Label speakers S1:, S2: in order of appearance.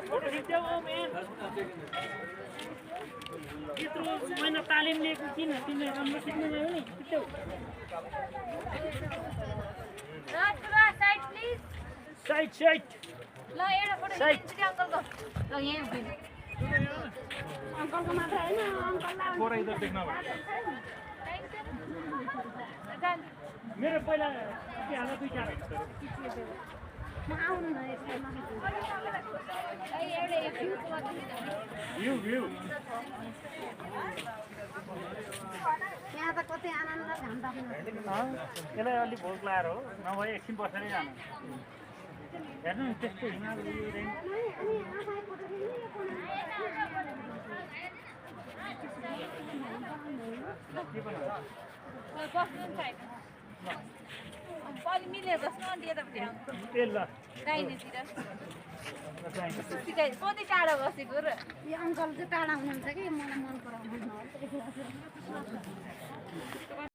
S1: photo खिच्यौ main यत्रो महिना तालिम लिएको किन तिमीले राम्रो सिक्नु भयो नि खिच्यौ साइड साइड
S2: ल एउटा फोटो खिच्छु कि अङ्कलको ल यहाँ उभिनु अङ्कलको मात्र हैन अङ्कललाई
S1: फोरा इधर देख्न भयो मेरो पहिला के हाल दुईटा
S2: म आउनु न यसमा एउटा
S1: भ्यू भ्यू
S2: यहाँ त कतै आनन्द घाम ताप्नु
S1: यसलाई अलि भोक लाएर हो नभए एकछिन बसेरै जानु हेर्नु नि त्यस्तो हिमाल
S2: अलि मिलेर बस्नु अन्त यतापट्टि दाहिनेतिर कति टाढा बसेको र यो अङ्कल चाहिँ टाढा हुनुहुन्छ कि मलाई मन पराउनु